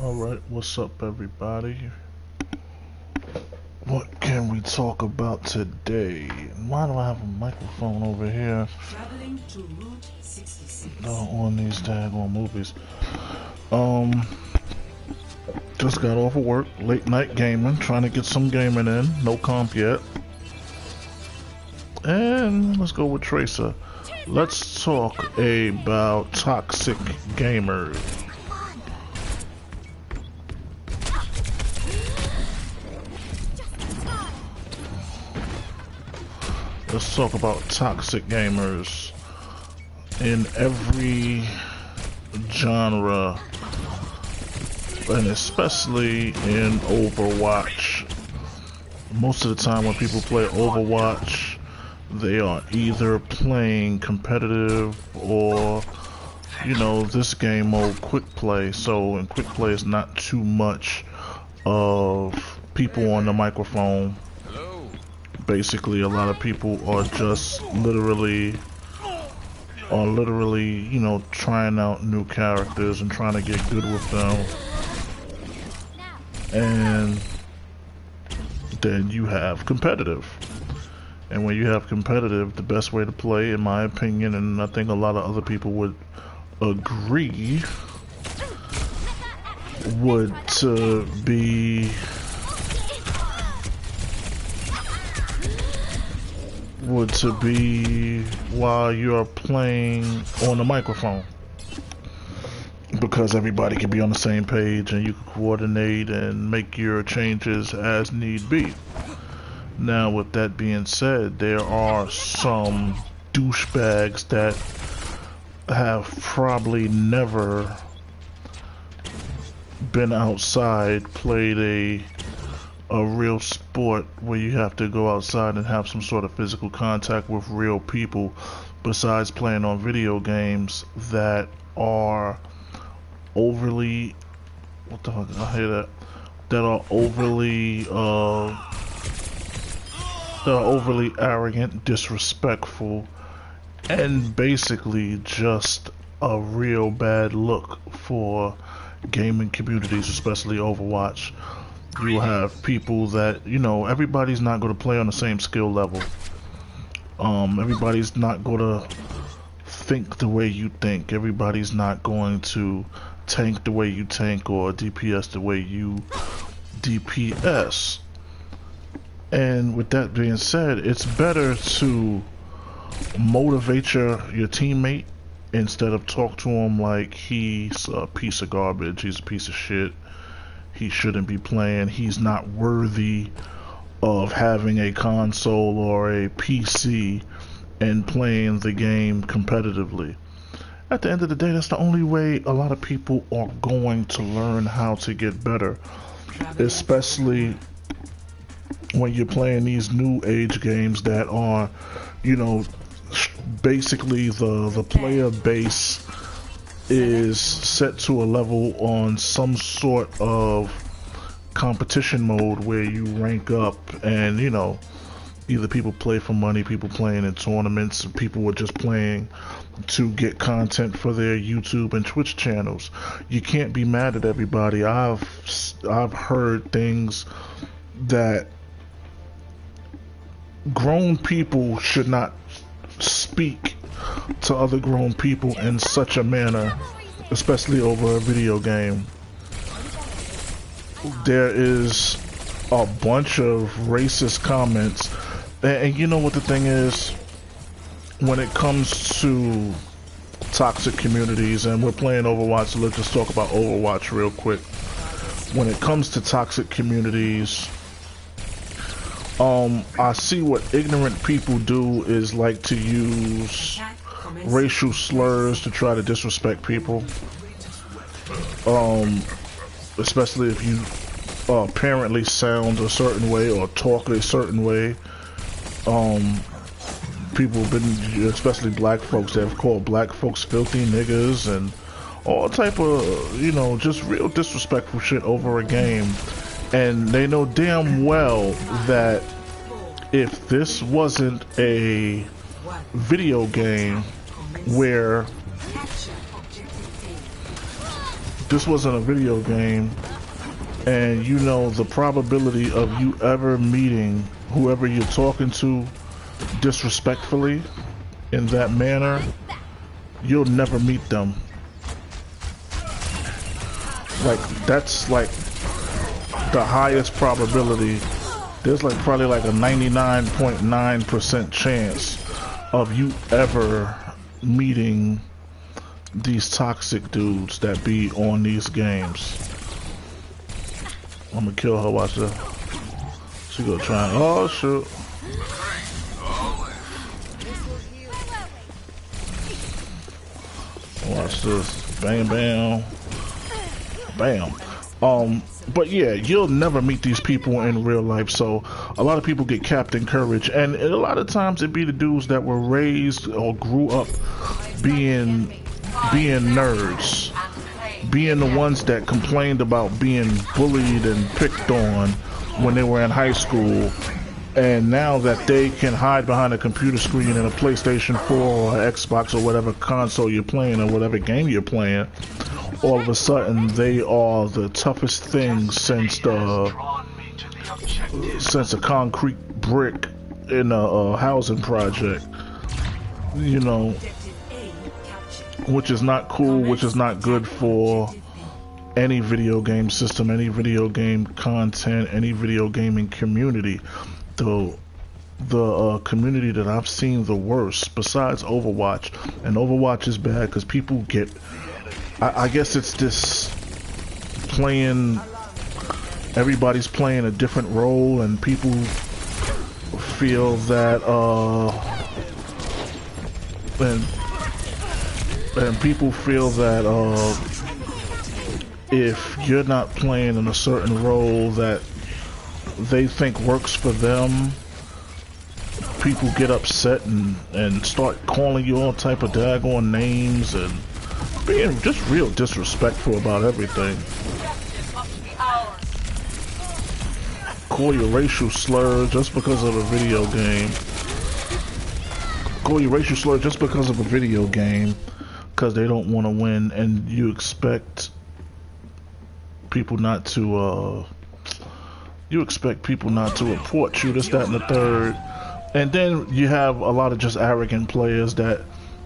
Alright, what's up everybody? What can we talk about today? Why do I have a microphone over here? Traveling to Route 66. On these daggone movies. Um, just got off of work, late night gaming, trying to get some gaming in, no comp yet. And let's go with Tracer. Let's talk about toxic gamers. Let's talk about toxic gamers in every genre, and especially in Overwatch. Most of the time when people play Overwatch, they are either playing competitive or, you know, this game mode quick play. So in quick play it's not too much of people on the microphone. Basically, a lot of people are just literally, you know, trying out new characters and trying to get good with them. And then you have competitive. And when you have competitive, the best way to play, in my opinion, and I think a lot of other people would agree, would be while you're playing on the microphone, because everybody can be on the same page and you can coordinate and make your changes as need be. Now with that being said, there are some douchebags that have probably never been outside, played a real sport where you have to go outside and have some sort of physical contact with real people, besides playing on video games that are overly, what the fuck, I hear that are overly arrogant, disrespectful, and basically just a real bad look for gaming communities, especially Overwatch. You have people that, you know, everybody's not going to play on the same skill level. Everybody's not going to think the way you think. Everybody's not going to tank the way you tank or DPS the way you DPS. And with that being said, it's better to motivate your teammate instead of talk to him like he's a piece of garbage, he's a piece of shit, he shouldn't be playing, he's not worthy of having a console or a PC and playing the game competitively. At the end of the day, that's the only way a lot of people are going to learn how to get better, especially when you're playing these new age games that are, you know, basically the player base is set to a level on some sort of competition mode where you rank up, and you know, either people play for money, people playing in tournaments, people are just playing to get content for their YouTube and Twitch channels. You can't be mad at everybody. I've heard things that grown people should not speak to other grown people in such a manner, especially over a video game. There is a bunch of racist comments, and you know what the thing is, when it comes to toxic communities, and we're playing Overwatch, so let's just talk about Overwatch real quick. When it comes to toxic communities, I see what ignorant people do is like to use racial slurs to try to disrespect people. Especially if you apparently sound a certain way or talk a certain way. People have been, especially black folks, they've called black folks filthy niggas and all type of, you know, just real disrespectful shit over a game. And they know damn well that if this wasn't a video game where this wasn't a video game, and you know the probability of you ever meeting whoever you're talking to disrespectfully in that manner, you'll never meet them. Like, that's like the highest probability. There's like probably like a 99.9% chance of you ever meeting these toxic dudes that be on these games. I'm gonna kill her, watch this. She gonna try and, oh shoot. Watch this. Bam bam. Bam. But yeah, you'll never meet these people in real life, so a lot of people get Captain Courage, and a lot of times it be the dudes that were raised or grew up being nerds, being the ones that complained about being bullied and picked on when they were in high school, and now that they can hide behind a computer screen in a PlayStation 4 or Xbox or whatever console you're playing or whatever game you're playing, all of a sudden they are the toughest thing since a concrete brick in a housing project, you know, which is not cool, which is not good for any video game system, any video game content, any video gaming community. The community that I've seen the worst, besides Overwatch, and Overwatch is bad because people get, I guess it's this playing, everybody's playing a different role, and people feel that and people feel that if you're not playing in a certain role that they think works for them, people get upset and start calling you all type of daggone names and being just real disrespectful about everything. Call you a racial slur just because of a video game. Call you a racial slur just because of a video game, because they don't want to win, and you expect people not to report you, this, that, and the third. And then you have a lot of just arrogant players that,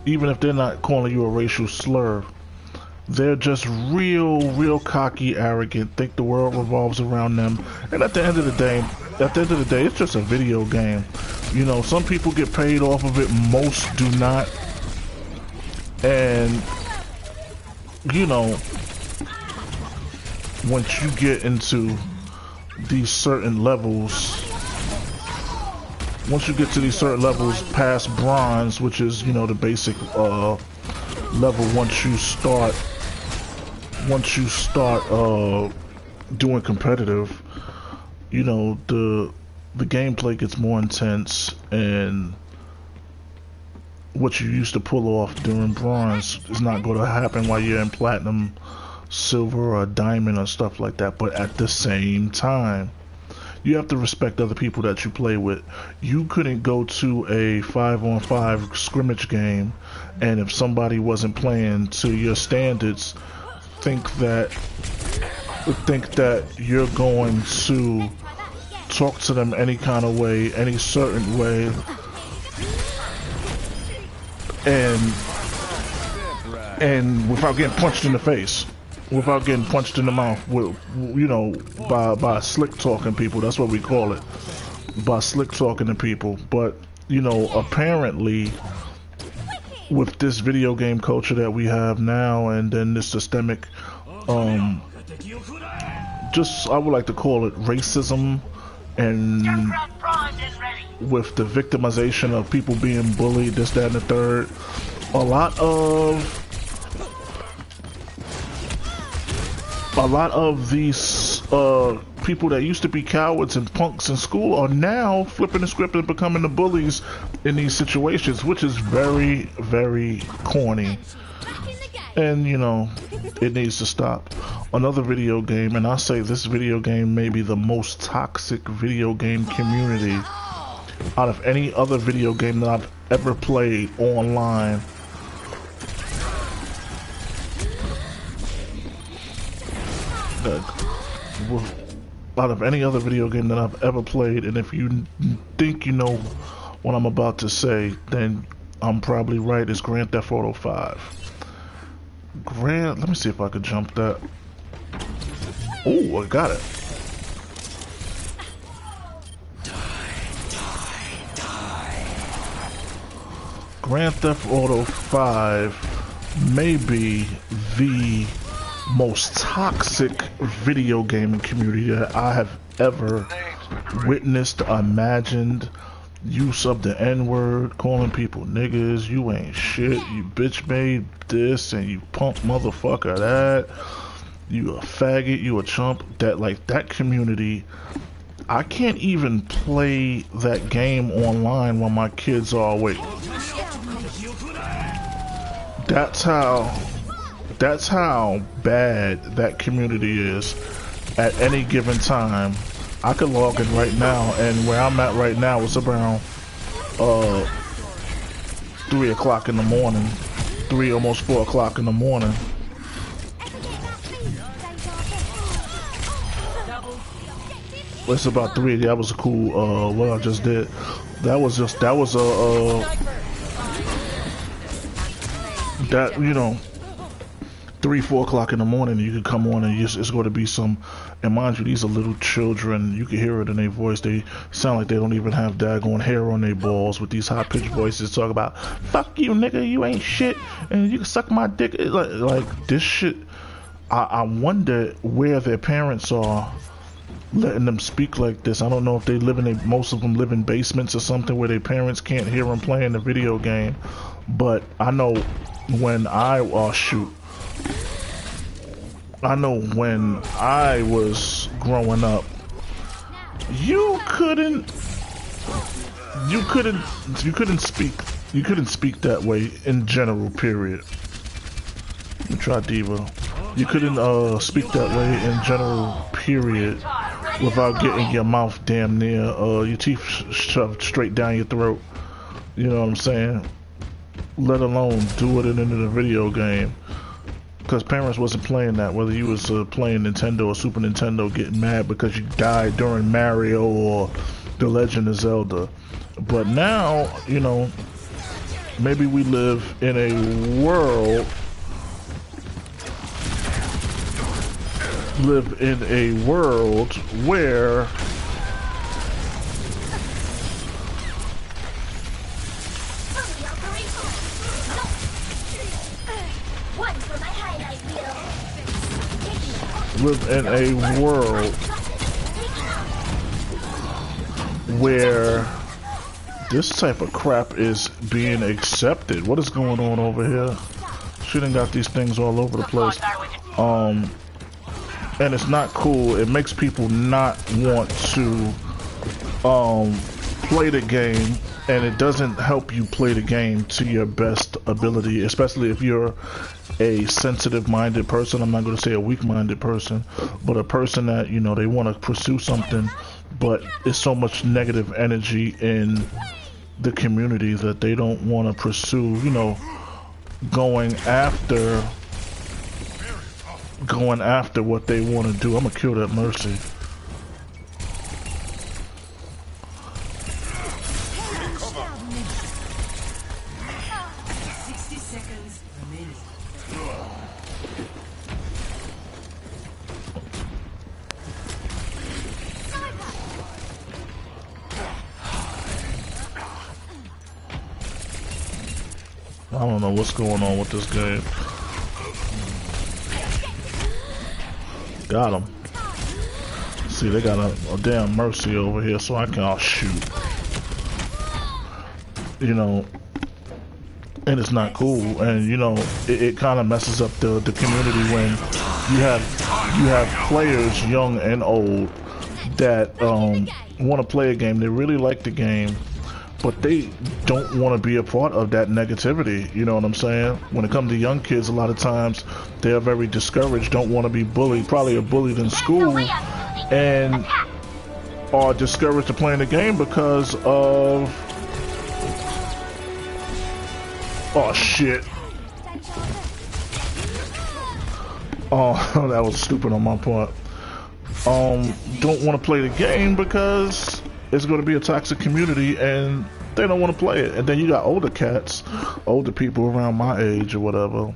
even if they're not calling you a racial slur, they're just real cocky, arrogant, think the world revolves around them. And at the end of the day, it's just a video game. You know, some people get paid off of it, most do not. And, you know, once you get into these certain levels, past bronze, which is, you know, the basic level, once you start doing competitive, you know, the gameplay gets more intense, and what you used to pull off during bronze is not going to happen while you're in platinum, silver, or diamond, or stuff like that. But at the same time, you have to respect other people that you play with. You couldn't go to a 5-on-5 scrimmage game, and if somebody wasn't playing to your standards, think that you're going to talk to them any kind of way, any certain way, and without getting punched in the face, without getting punched in the mouth, with, you know, by slick talking people. That's what we call it, by slick talking to people. But, you know, apparently with this video game culture that we have now, and then this systemic, just, I would like to call it racism, and with the victimization of people being bullied, this, that, and the third, a lot of these people that used to be cowards and punks in school are now flipping the script and becoming the bullies in these situations, which is very, very corny. And, you know, it needs to stop. Another video game, and I say this video game may be the most toxic video game community out of any other video game that I've ever played online. out of any other video game that I've ever played, and if you think you know what I'm about to say, then I'm probably right. It's Grand Theft Auto 5. Let me see if I could jump that. Oh, I got it. Grand Theft Auto 5 may be the most toxic video gaming community that I have ever witnessed, imagined. Use of the N-word, calling people niggas, you ain't shit, you bitch made this, and you punk motherfucker that, you a faggot, you a chump. That, like, that community, I can't even play that game online while my kids are awake. That's how bad that community is. At any given time, I could log in right now, and where I'm at right now is around 3 o'clock in the morning, 3, almost 4 o'clock in the morning. It's about 3. That was a cool what I just did. That was that, you know, 3, 4 o'clock in the morning, you could come on and it's going to be some, and mind you, these are little children. You can hear it in their voice. They sound like they don't even have daggone hair on their balls with these high-pitched voices, talk about, fuck you, nigga, you ain't shit, and you can suck my dick. Like this shit, I wonder where their parents are letting them speak like this. I don't know if they live most of them live in basements or something where their parents can't hear them playing the video game. But I know when I was growing up, you couldn't speak that way in general, period. Let me try Diva. You couldn't speak that way in general, period, without getting your mouth damn near your teeth shoved straight down your throat. You know what I'm saying? Let alone do it in the video game. Because parents wasn't playing that, whether you was playing Nintendo or Super Nintendo, getting mad because you died during Mario or The Legend of Zelda. But now, you know, maybe we live in a world where this type of crap is being accepted. What is going on over here? She done got these things all over the place. And it's not cool. It makes people not want to play the game, and it doesn't help you play the game to your best ability, especially if you're a sensitive-minded person. I'm not going to say a weak-minded person, but a person that, you know, they want to pursue something, but there's so much negative energy in the community that they don't want to pursue, you know, going after what they want to do. I'm gonna kill that Mercy. I don't know what's going on with this game. Got him. See, they got a damn Mercy over here, so I can shoot. You know, and it's not cool. And you know, it kind of messes up the community when you have players, young and old, that want to play a game. They really like the game, but they don't want to be a part of that negativity. You know what I'm saying? When it comes to young kids, a lot of times they are very discouraged, don't want to be bullied, probably are bullied in school, and are discouraged to playing the game because of, oh shit, Oh, that was stupid on my part. Don't want to play the game because it's going to be a toxic community and they don't want to play it. And then you got older cats, older people around my age or whatever.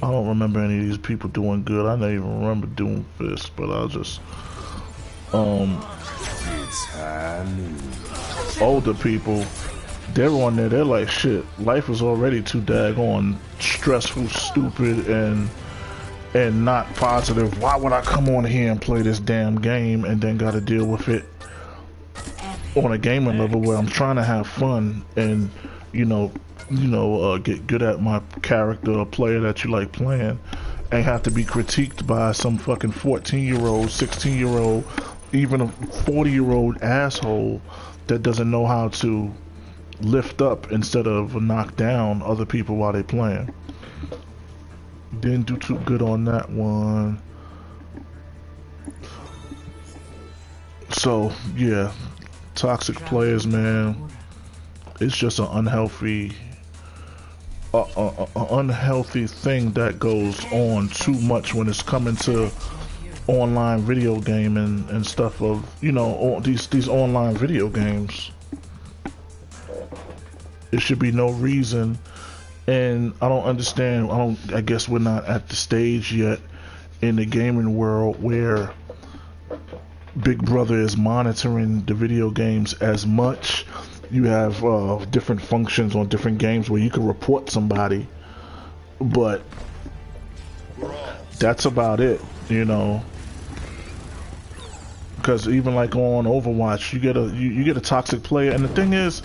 I don't remember any of these people doing good. I don't even remember doing this, but I'll just older people, they're on there, they're like, shit, life is already too daggone stressful, stupid, and not positive. Why would I come on here and play this damn game and then gotta deal with it on a gaming level where I'm trying to have fun and get good at my character or player that you like playing, and have to be critiqued by some fucking 14-year-old, 16-year-old, even a 40-year-old asshole that doesn't know how to lift up instead of knock down other people while they playing. Didn't do too good on that one. So yeah, toxic players, man. It's just an unhealthy thing that goes on too much when it's coming to online video game and stuff of, these online video games. There should be no reason, and I don't understand. I guess we're not at the stage yet in the gaming world where Big Brother is monitoring the video games as much. You have different functions on different games where you can report somebody, but that's about it, because even like on Overwatch, you get a toxic player, and the thing is,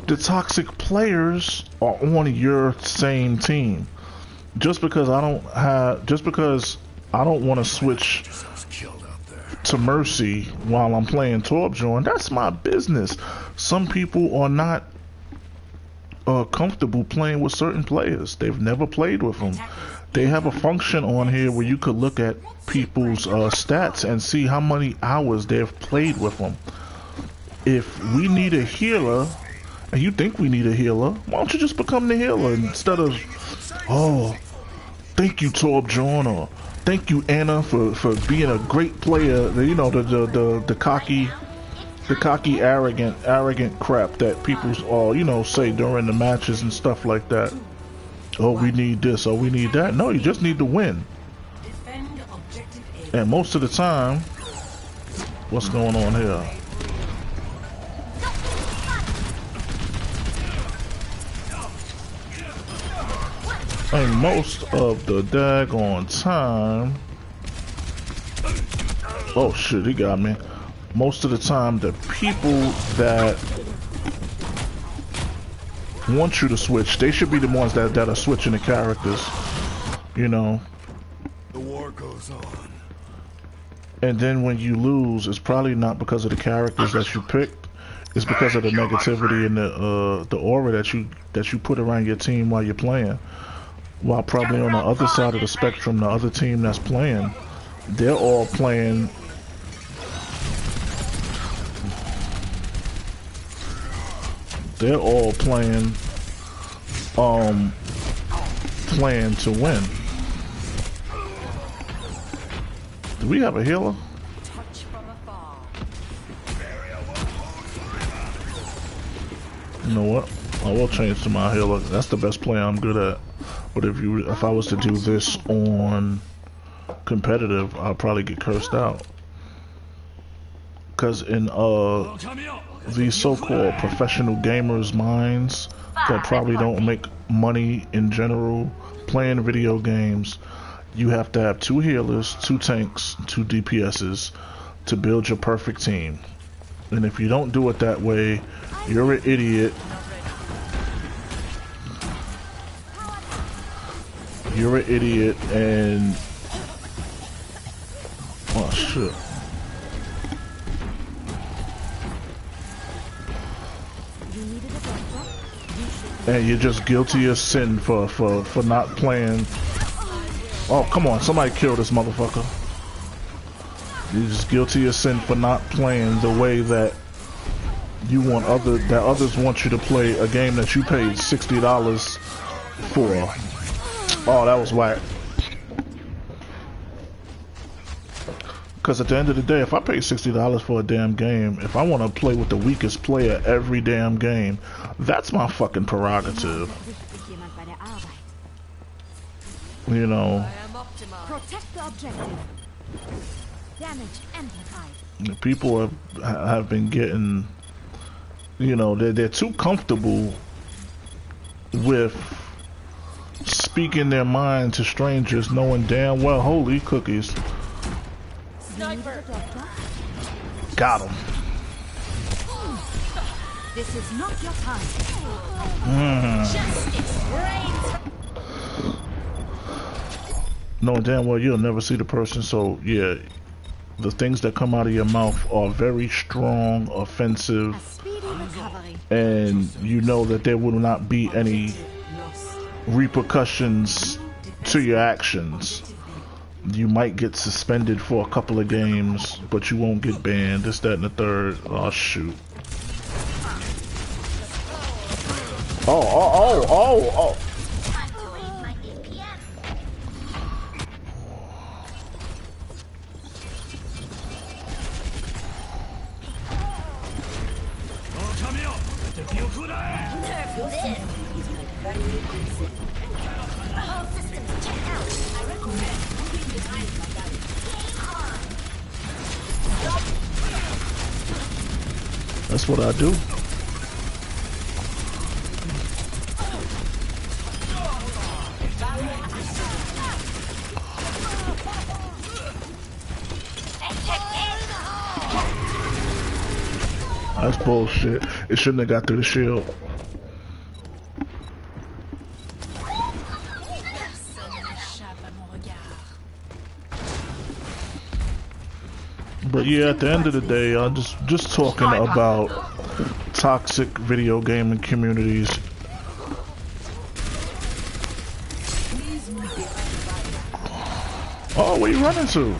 the toxic players are on your same team. Just because I don't want to switch to Mercy while I'm playing Torbjorn, that's my business. Some people are not comfortable playing with certain players. They've never played with them. They have a function on here where you could look at people's stats and see how many hours they've played with them. If we need a healer, and you think we need a healer, why don't you just become the healer instead of, oh, thank you Torbjorn, or thank you Anna for being a great player. The cocky arrogant crap that people say during the matches and stuff like that. Oh, we need this, oh, we need that. No, you just need to win. And most of the time, what's going on here? And most of the daggone time, oh shit, he got me. Most of the time, the people that want you to switch, they should be the ones that are switching the characters, The war goes on. And then when you lose, it's probably not because of the characters that you picked. It's because of the negativity and the aura that you put around your team while you're playing. While probably on the other side of the spectrum, the other team that's playing, they're all playing playing to win. Do we have a healer? You know what? I will change to my healer. That's the best play I'm good at. But if I was to do this on competitive, I'll probably get cursed out. Because in these so-called professional gamers' minds that probably don't make money in general playing video games, you have to have 2 healers, 2 tanks, 2 DPSs to build your perfect team. And if you don't do it that way, you're an idiot. You're an idiot, and oh shit. And you're just guilty of sin for not playing. Oh, come on, somebody kill this motherfucker. You're just guilty of sin for not playing the way that you want others want you to play a game that you paid $60 for. Oh, that was whack. Because at the end of the day, if I pay $60 for a damn game, if I want to play with the weakest player every damn game, that's my fucking prerogative. You know. Protect the objective. Damage amplified. People have been getting, you know, they're too comfortable with speaking their mind to strangers, knowing damn well, holy cookies. Sniper. Got him. This is not your time. Justice reigns. Knowing damn well you'll never see the person, so yeah, the things that come out of your mouth are very strong, offensive, A speedy recovery. and you know that there will not be any repercussions to your actions. You might get suspended for a couple of games, but you won't get banned. This, that, and the third. Oh shoot. Oh. That's what I do. That's bullshit. It shouldn't have got through the shield. But yeah, at the end of the day, I'm just talking about toxic video gaming communities. Oh, where you running to?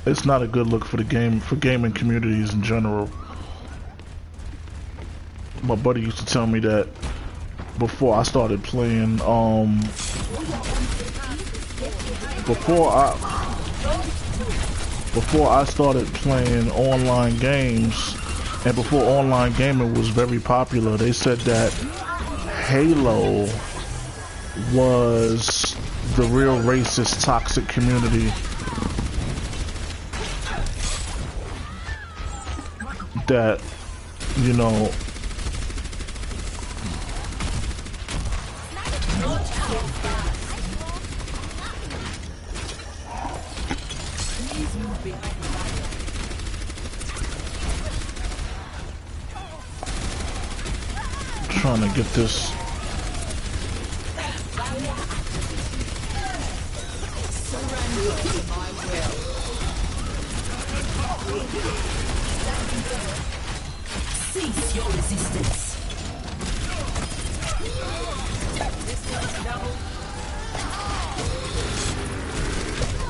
It's not a good look for the gaming communities in general. My buddy used to tell me that before I started playing, before I started playing online games, and before online gaming was very popular, they said that Halo was the real racist, toxic community. That, you know, trying to get this. Cease your resistance.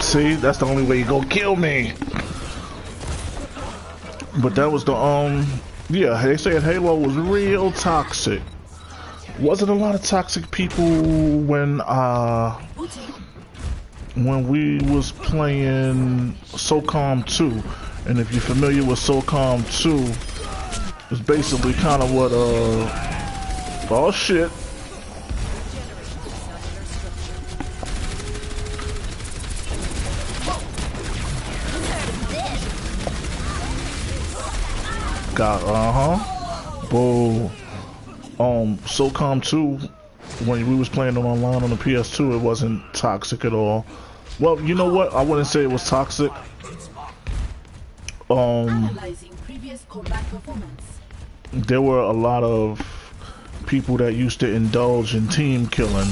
See, that's the only way you gonna kill me. But that was the yeah, they said Halo was real toxic. Wasn't a lot of toxic people when we was playing SOCOM 2. And if you're familiar with SOCOM 2, it's basically kind of what oh shit. Got Boo. SOCOM 2, when we was playing it online on the PS2, it wasn't toxic at all. Well, you know what? I wouldn't say it was toxic. Analyzing previous combat performance. There were a lot of people that used to indulge in team killing,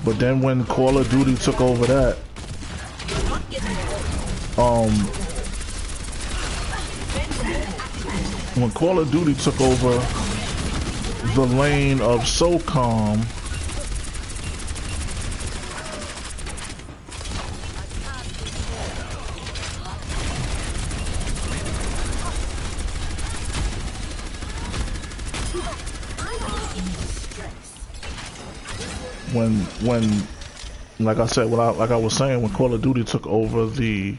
but then when Call of Duty took over that, when Call of Duty took over the lane of SOCOM, when like I said, like I was saying, when Call of Duty took over the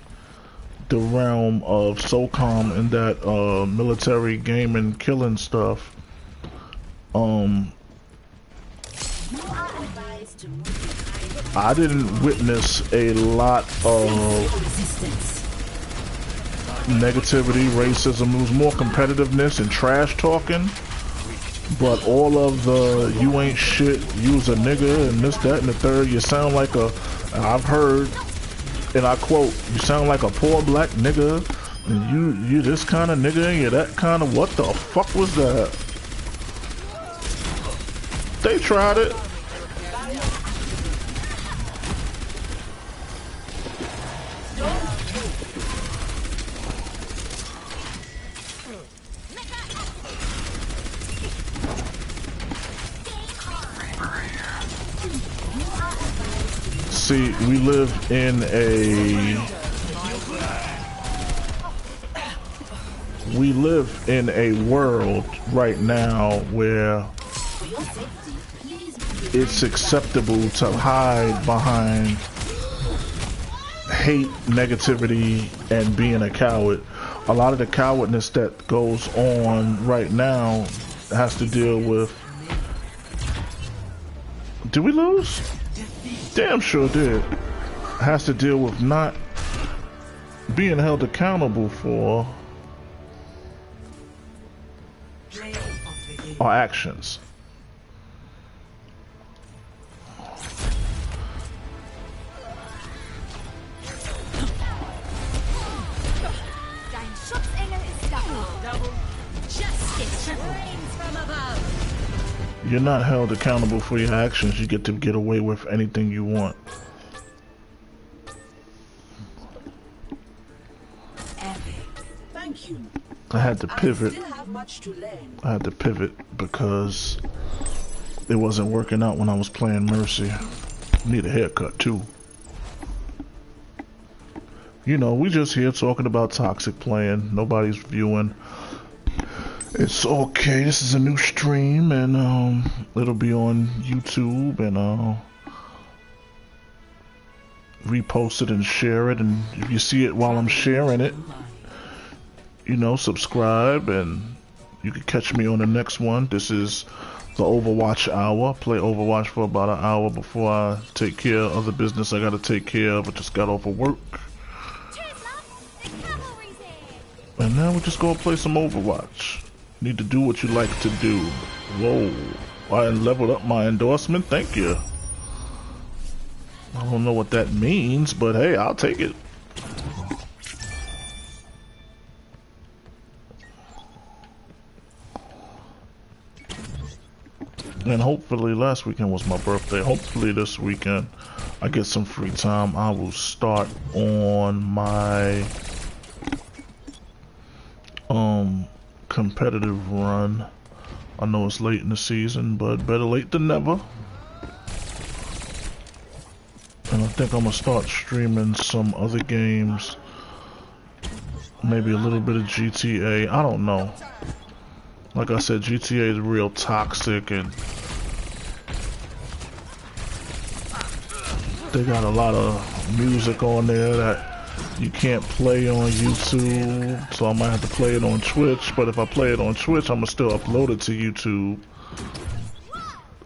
realm of SOCOM and that military gaming killing stuff, I didn't witness a lot of negativity, racism. It was more competitiveness and trash talking. But all of the you ain't shit, you's a nigga, and this, that, and the third, you sound like a, I've heard, and I quote, you sound like a poor black nigga, and you this kind of nigga, and you that kind of, what the fuck was that? They tried it. See, we live in a world right now where it's acceptable to hide behind hate, negativity, and being a coward. A lot of the cowardness that goes on right now has to deal with... Did we lose? Damn sure did. Has to deal with not being held accountable for our actions. You're not held accountable for your actions. You get to get away with anything you want. Thank you. I had to pivot. I still have much to learn. I had to pivot because it wasn't working out when I was playing Mercy. Need a haircut too. You know, we just here talking about toxic playing. Nobody's viewing. It's okay. This is a new stream, and it'll be on YouTube, and repost it and share it. And if you see it while I'm sharing it, you know, subscribe, and you can catch me on the next one. This is the Overwatch hour. Play Overwatch for about an hour before I take care of other business I gotta take care of. I just got off of work, and now we're just gonna play some Overwatch. Need to do what you like to do. Whoa, I leveled up my endorsement. Thank you. I don't know what that means, but hey, I'll take it. And hopefully last weekend was my birthday. Hopefully this weekend I get some free time. I will start on my competitive run. I know it's late in the season, but better late than never. And I think I'm gonna start streaming some other games. Maybe a little bit of GTA. I don't know. Like I said, GTA is real toxic, and they got a lot of music on there that you can't play on YouTube, so I might have to play it on Twitch. But if I play it on Twitch, I'm gonna still upload it to YouTube.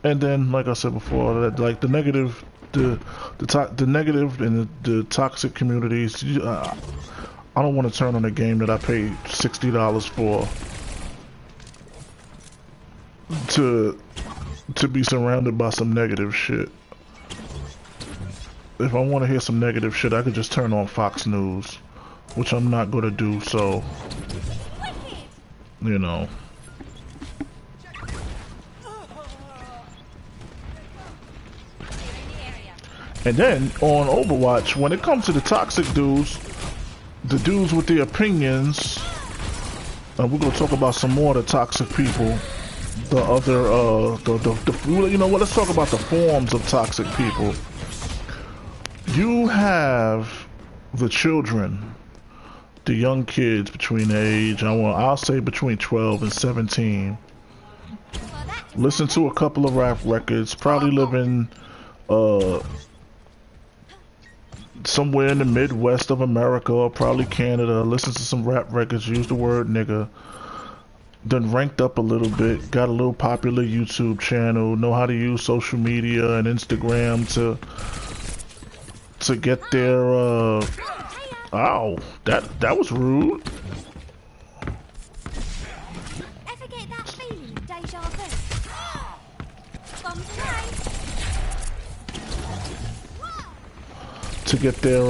And then, like I said before, that like the negative, the negative and the toxic communities. I don't want to turn on a game that I paid $60 for to be surrounded by some negative shit. If I want to hear some negative shit, I could just turn on Fox News, which I'm not gonna do, so, you know. And then, on Overwatch, when it comes to the toxic dudes, the dudes with the opinions, and we're gonna talk about some more of the toxic people, the other, you know what, let's talk about the forms of toxic people. You have the children, the young kids between the age, I'll say between 12 and 17, listen to a couple of rap records, probably live in somewhere in the Midwest of America or probably Canada, listen to some rap records, use the word nigga, then ranked up a little bit, got a little popular YouTube channel, know how to use social media and Instagram to get their ow, that was rude. Ever get that feeling of deja vu? Bombs away. To get their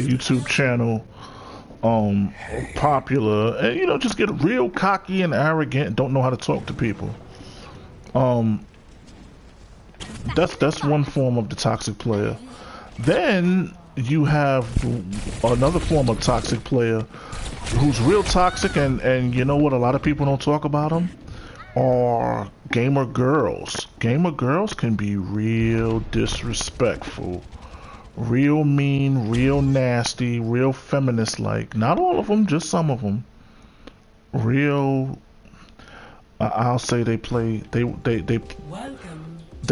YouTube channel popular, and you know, just get real cocky and arrogant and don't know how to talk to people. That's one form of the toxic player. Then you have another form of toxic player who's real toxic, and you know what, a lot of people don't talk about them are gamer girls. Gamer girls can be real disrespectful, real mean, real nasty, real feminist like. Not all of them, just some of them. Real, I'll say they play they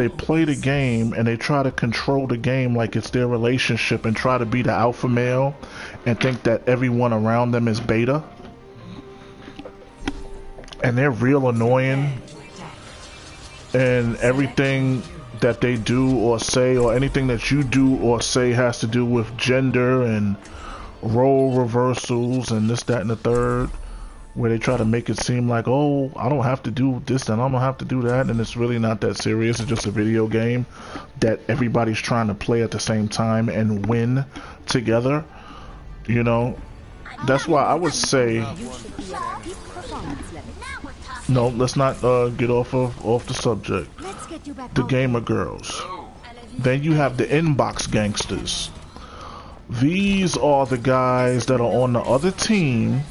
play the game and they try to control the game like it's their relationship and try to be the alpha male and think that everyone around them is beta. And they're real annoying, and everything that they do or say, or anything that you do or say, has to do with gender and role reversals and this, that, and the third, where they try to make it seem like, oh, I don't have to do this and I don't have to do that, and it's really not that serious. It's just a video game that everybody's trying to play at the same time and win together, you know. That's why I would say, no, let's not get off the subject. The gamer girls. Then you have the inbox gangsters. These are the guys that are on the other team,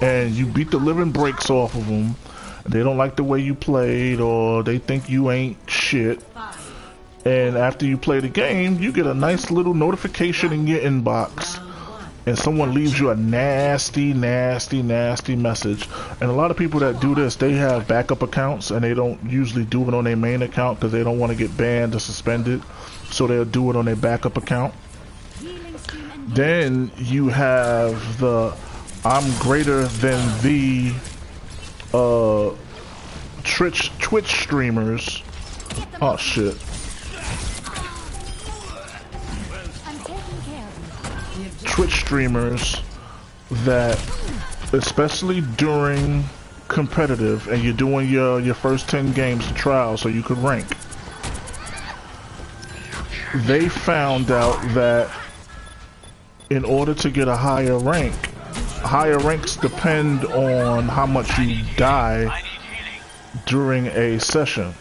and you beat the living breaks off of them. They don't like the way you played, or they think you ain't shit. And after you play the game, you get a nice little notification in your inbox, and someone leaves you a nasty, nasty, nasty message. And a lot of people that do this, they have backup accounts, and they don't usually do it on their main account because they don't want to get banned or suspended, so they'll do it on their backup account. Then you have the I'm greater than the Twitch streamers. Oh shit. Twitch streamers that, especially during competitive and you're doing your first 10 games of trial so you could rank, they found out that in order to get a higher ranks depend on how much you die during a session.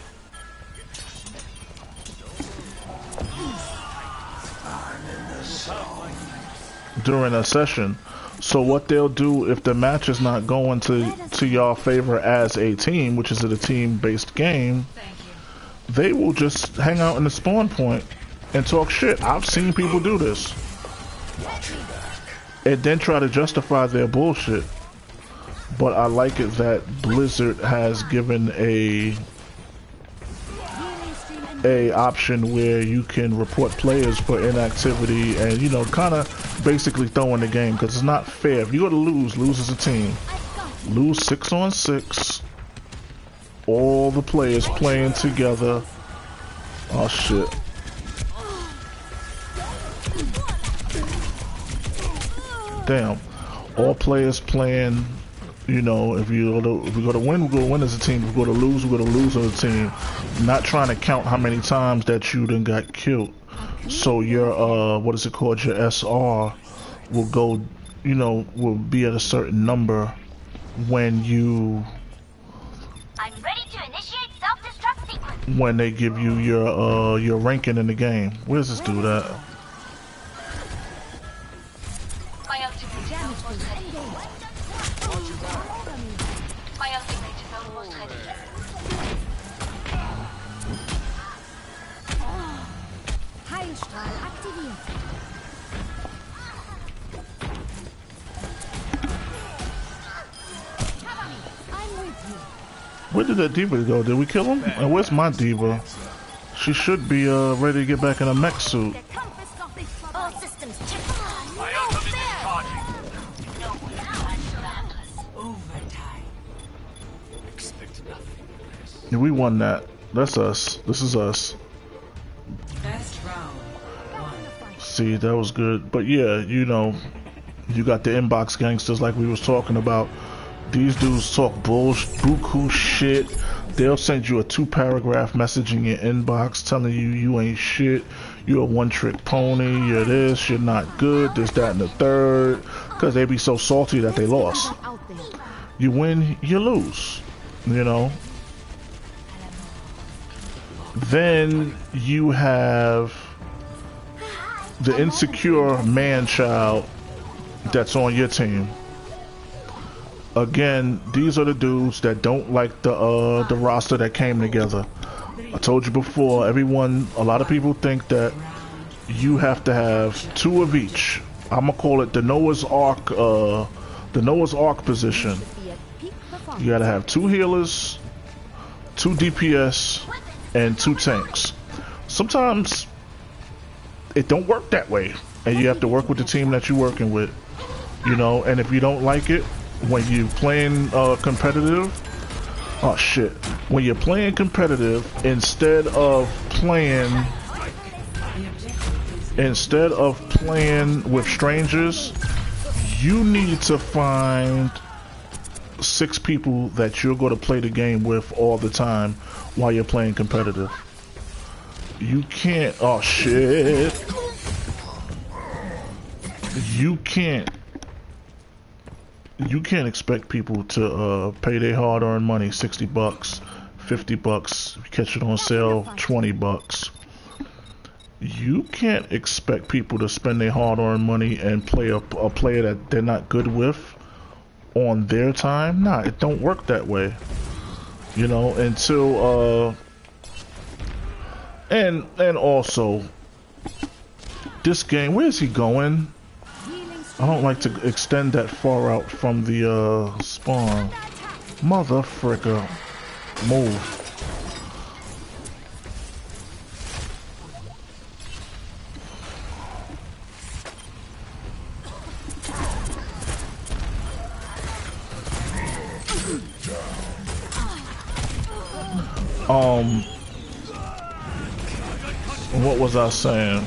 So what they'll do, if the match is not going to y'all favor as a team, which is a team-based game, they will just hang out in the spawn point and talk shit. I've seen people do this. And then try to justify their bullshit. But I like it that Blizzard has given a option where you can report players for inactivity and, you know, kind of basically throwing the game, because it's not fair. If you go to lose as a team, lose 6 on 6, all the players playing together. Oh shit. Damn. All players playing, you know, if we go to win, we go to win as a team. If we go to lose, we go to lose as a team. Not trying to count how many times that you done got killed. So your what is it called? Your SR will go, you know, will be at a certain number when you I'm ready to initiate self-destruct sequence. When they give you your ranking in the game. Where's this dude at? My ultimate is almost ready. My ultimate is almost ready. Heilstrahl aktiviert. Where did that diva go? Did we kill him? And where's my diva? She should be ready to get back in a mech suit. All systems check. My ultimate is charging. No overtime. Expect nothing less. Yeah, we won that. That's us. This is us. Best round. See, that was good. But yeah, you know, you got the inbox gangsters like we was talking about. These dudes talk buku shit. They'll send you a 2-paragraph message in your inbox telling you you ain't shit, you're a one-trick pony, you're this, you're not good, this, that, and the third, because they be so salty that they lost. You win, you lose, you know. Then you have the insecure man-child that's on your team. Again, these are the dudes that don't like the roster that came together. I told you before, a lot of people think that you have to have 2 of each. I'm gonna call it the Noah's Ark position. You gotta have 2 healers, 2 DPS, and 2 tanks. Sometimes it don't work that way, and you have to work with the team that you're working with, you know. And if you don't like it, when you playing competitive, oh shit, when you're playing competitive, instead of playing with strangers, you need to find 6 people that you're going to play the game with all the time while you're playing competitive. You can't, oh shit, you can't expect people to pay their hard-earned money, $60, $50, if you catch it on sale, $20. You can't expect people to spend their hard-earned money and play a player that they're not good with on their time. Nah, it don't work that way. You know, until and also this game, where's he going? I don't like to extend that far out from the spawn. Mother fricker. Move. What was I saying?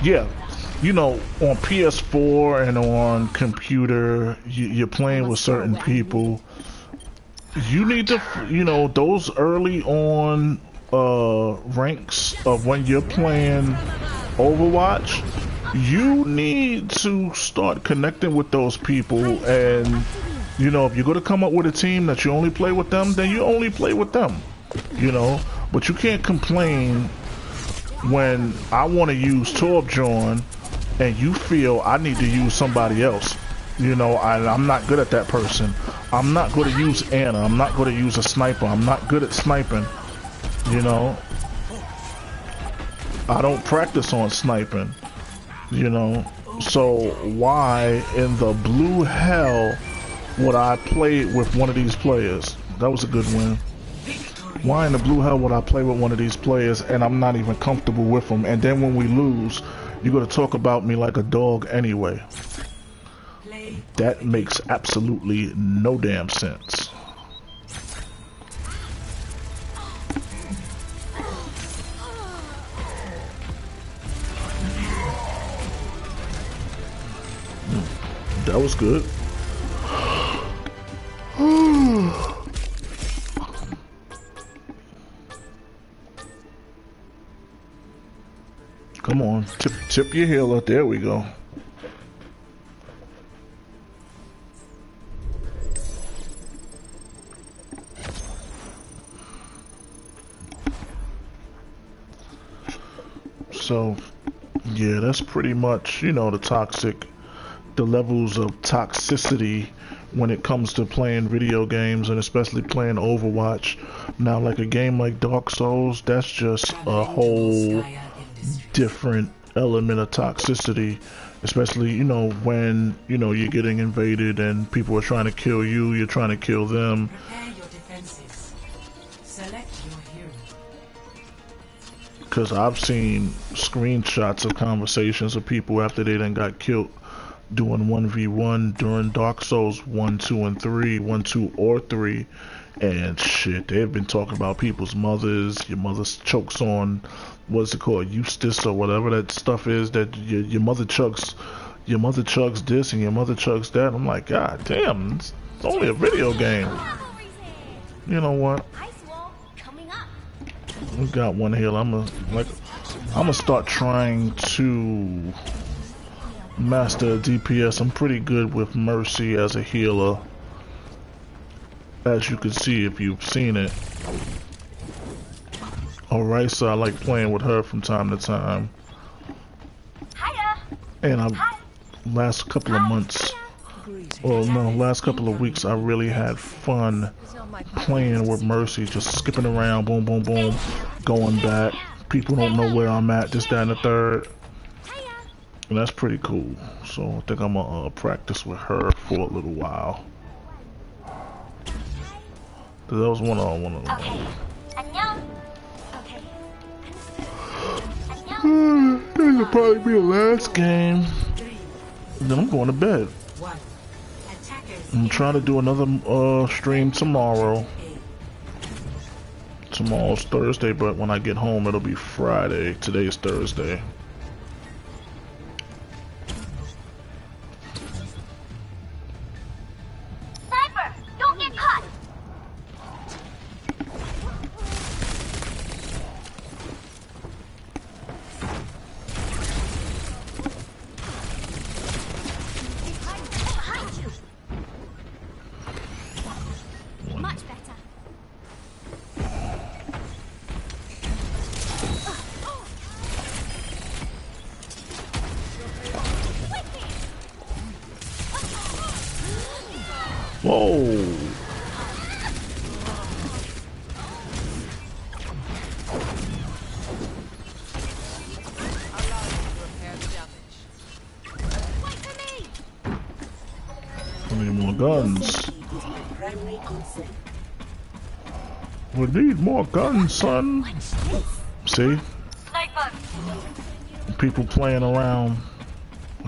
Yeah. You know, on PS4 and on computer, you're playing with certain people. You need to, you know, those early on ranks of when you're playing Overwatch, you need to start connecting with those people. And, you know, if you're going to come up with a team that you only play with them, then you only play with them, you know. But you can't complain when I want to use Torbjorn and you feel I need to use somebody else. You know, I'm not good at that person. I'm not going to use Anna. I'm not going to use a sniper. I'm not good at sniping. You know, I don't practice on sniping. You know, so why in the blue hell would I play with one of these players? That was a good win. Why in the blue hell would I play with one of these players and I'm not even comfortable with them? And then when we lose, you're going to talk about me like a dog anyway. That makes absolutely no damn sense. That was good. Come on, tip your healer. There we go. So, yeah, that's pretty much, you know, the levels of toxicity when it comes to playing video games and especially playing Overwatch. Now, like a game like Dark Souls, that's just a whole different element of toxicity, especially, you know, when, you know, you're getting invaded and people are trying to kill you, you're trying to kill them. Because I've seen screenshots of conversations of people after they then got killed doing 1v1 during Dark Souls 1, 2, and 3, 1, 2, or 3, and shit, they've been talking about people's mothers. Your mother chokes on, what's it called, Eustace or whatever that stuff is that your mother chugs this and your mother chugs that. I'm like, God damn, it's only a video game. You know what? We got one heal. I'm gonna start trying to master DPS. I'm pretty good with Mercy as a healer, as you can see if you've seen it. Alright, so I like playing with her from time to time. And last couple of months, well no, last couple of weeks, I really had fun playing with Mercy, just skipping around, boom, boom, boom, going back. People don't know where I'm at, this, that, and the third. And that's pretty cool. So I think I'm gonna practice with her for a little while. That was one of them. It'll probably be the last game. Then I'm going to bed. I'm trying to do another stream tomorrow. Tomorrow's Thursday, but when I get home it'll be Friday. Today's Thursday. Sniper, don't get caught. Behind you. Much better. Whoa! I need more guns. We need more guns, son. See? People playing around.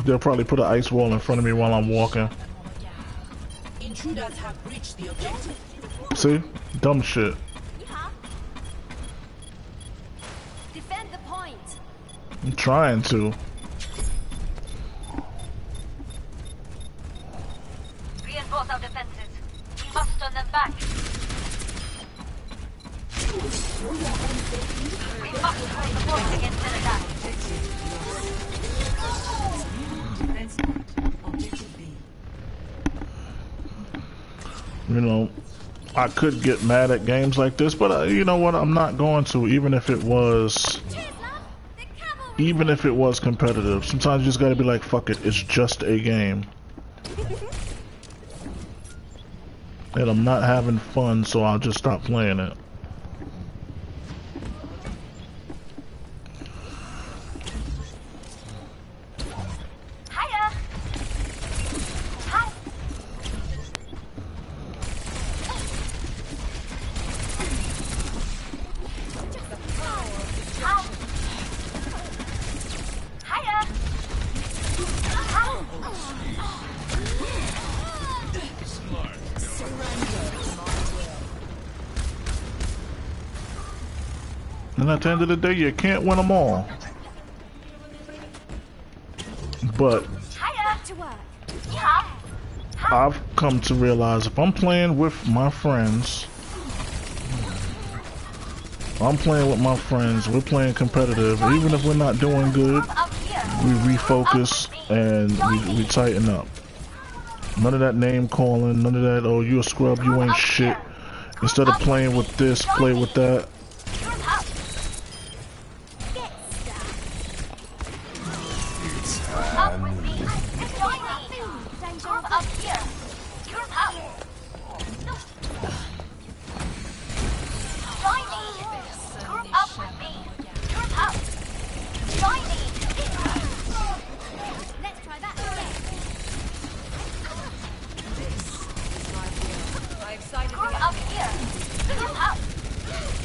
They'll probably put an ice wall in front of me while I'm walking. Intruders have reached the objective. See? Dumb shit. Defend the point. I'm trying to. Reinforce our defenses. We must turn them back. We must hold the point against an attack. Objective B. You know, I could get mad at games like this, but you know what? I'm not going to, even if it was competitive. Sometimes you just gotta be like, fuck it, it's just a game. And I'm not having fun, so I'll just stop playing it. And at the end of the day, you can't win them all. But I've come to realize if I'm playing with my friends, we're playing competitive, even if we're not doing good, we refocus and we tighten up. None of that name calling, none of that, oh, you a scrub, you ain't shit. Instead of playing with this, play with that.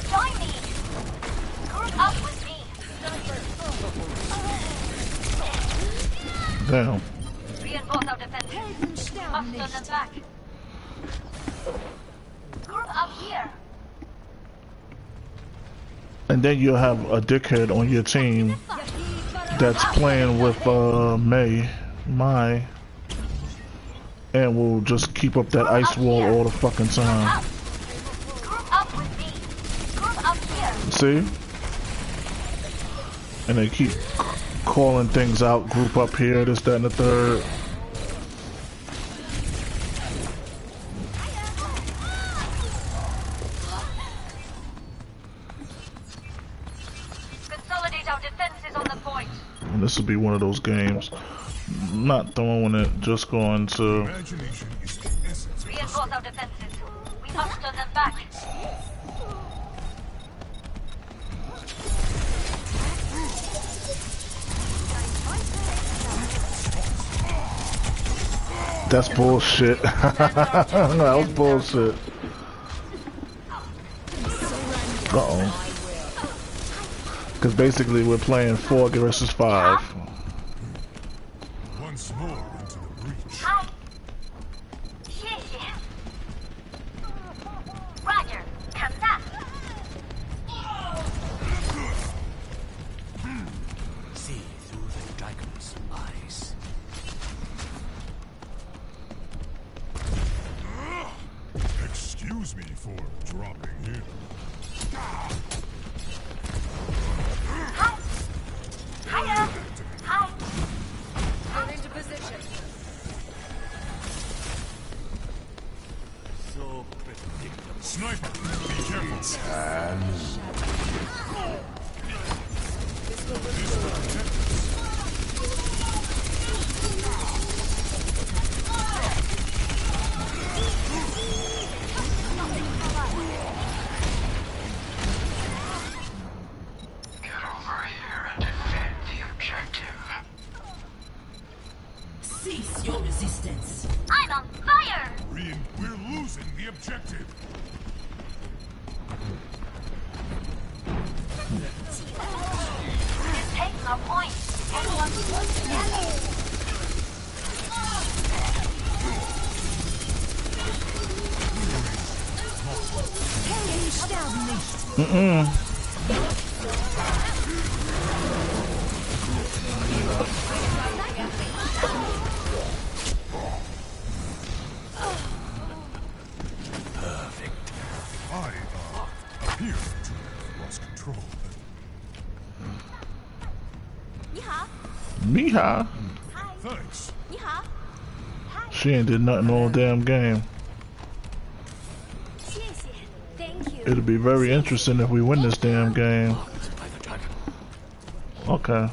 Join Damn. Reinforce our defenses. Helden Must sterben turn them nicht. back. Group up here. And then you'll have a dickhead on your team that's playing with Mai, and will just keep up that ice wall all the fucking time. Group up with me. Group up here. See? And they keep calling things out, group up here, this, that, and the third. Consolidate our defenses on the point. And this will be one of those games. Not throwing it, just going to... Imagination is the essence of Reinforce our defenses. We must turn them back. That's bullshit. That was bullshit. Uh-oh. Because basically we're playing 4 versus 5. once more into the breach. Hi. 谢谢. Roger. 砍大. See through the dragon's eyes. Excuse me for dropping in. Hiya. Hi. Get into position. So predictable. Sniper, be careful. Get over here and defend the objective. Cease your resistance. I'm on fire. We're losing the objective. It's taking our point. Helden sterben nicht. I appear to have lost control. 你好. Miha. Thanks. 你好. She ain't did nothing all damn game. 谢谢. Thank you. It'll be very interesting if we win this damn game. By the dragon. Okay.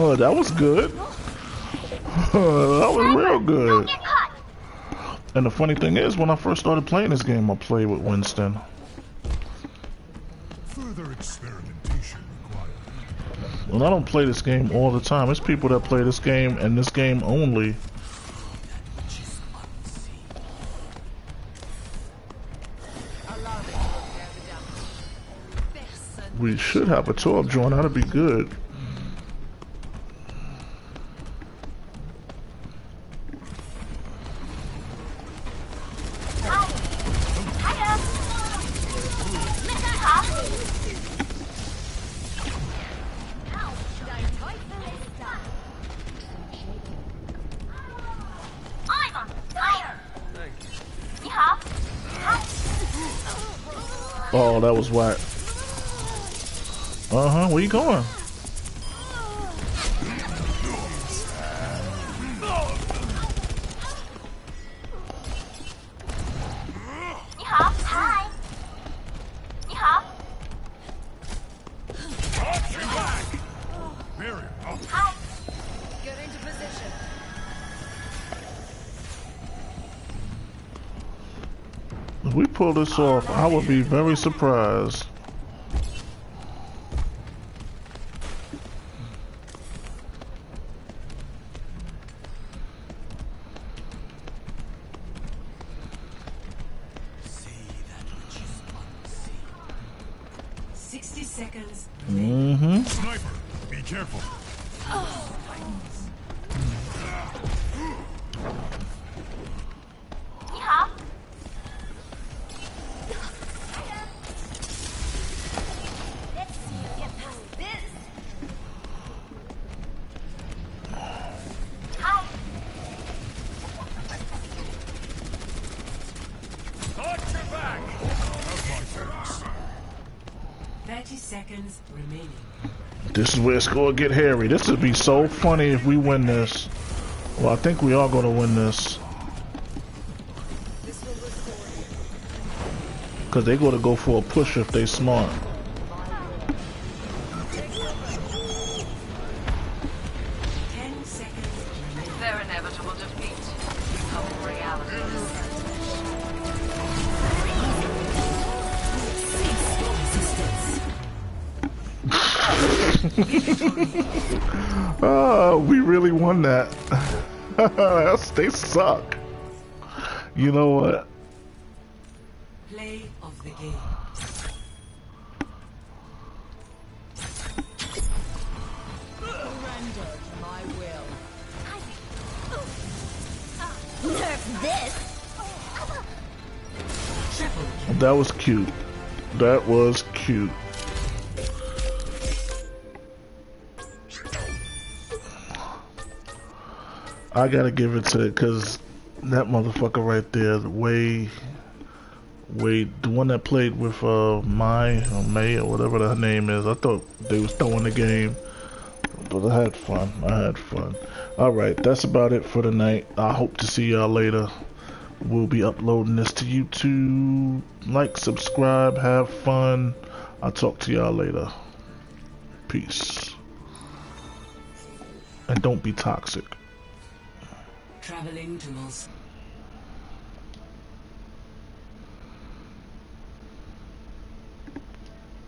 Oh, that was good. That was real good. Get caught. And the funny thing is, when I first started playing this game, I played with Winston. Further experimentation required. And I don't play this game all the time. There's people that play this game and this game only. She's unseen. We should have a 12 joint. That'd be good. I'm on fire. 你好. Oh, that was whack. Uh-huh, where you going? Hi. 你好. Barrier up. Hi. Get into position. We pull this off. I would be very surprised. Mm-hmm. Sniper, be careful. Let's see you get past this. Hi. Watch your back. Have my thanks. 30 seconds remaining. This is where it's gonna get hairy. This would be so funny if we win this. Well, I think we are gonna win this. Cause they gonna go for a push if they smart. 10 seconds remaining. Their inevitable defeat. Become reality. We really won that. They suck. You know what? Play of the game. Surrender to my will. Nerf this. That was cute. That was cute. I gotta give it to, cause that motherfucker right there, the one that played with May or whatever her name is. I thought they was throwing the game, but I had fun. All right, that's about it for tonight. I hope to see y'all later. We'll be uploading this to YouTube. Like, subscribe, have fun. I'll talk to y'all later. Peace. And don't be toxic. Traveling to Los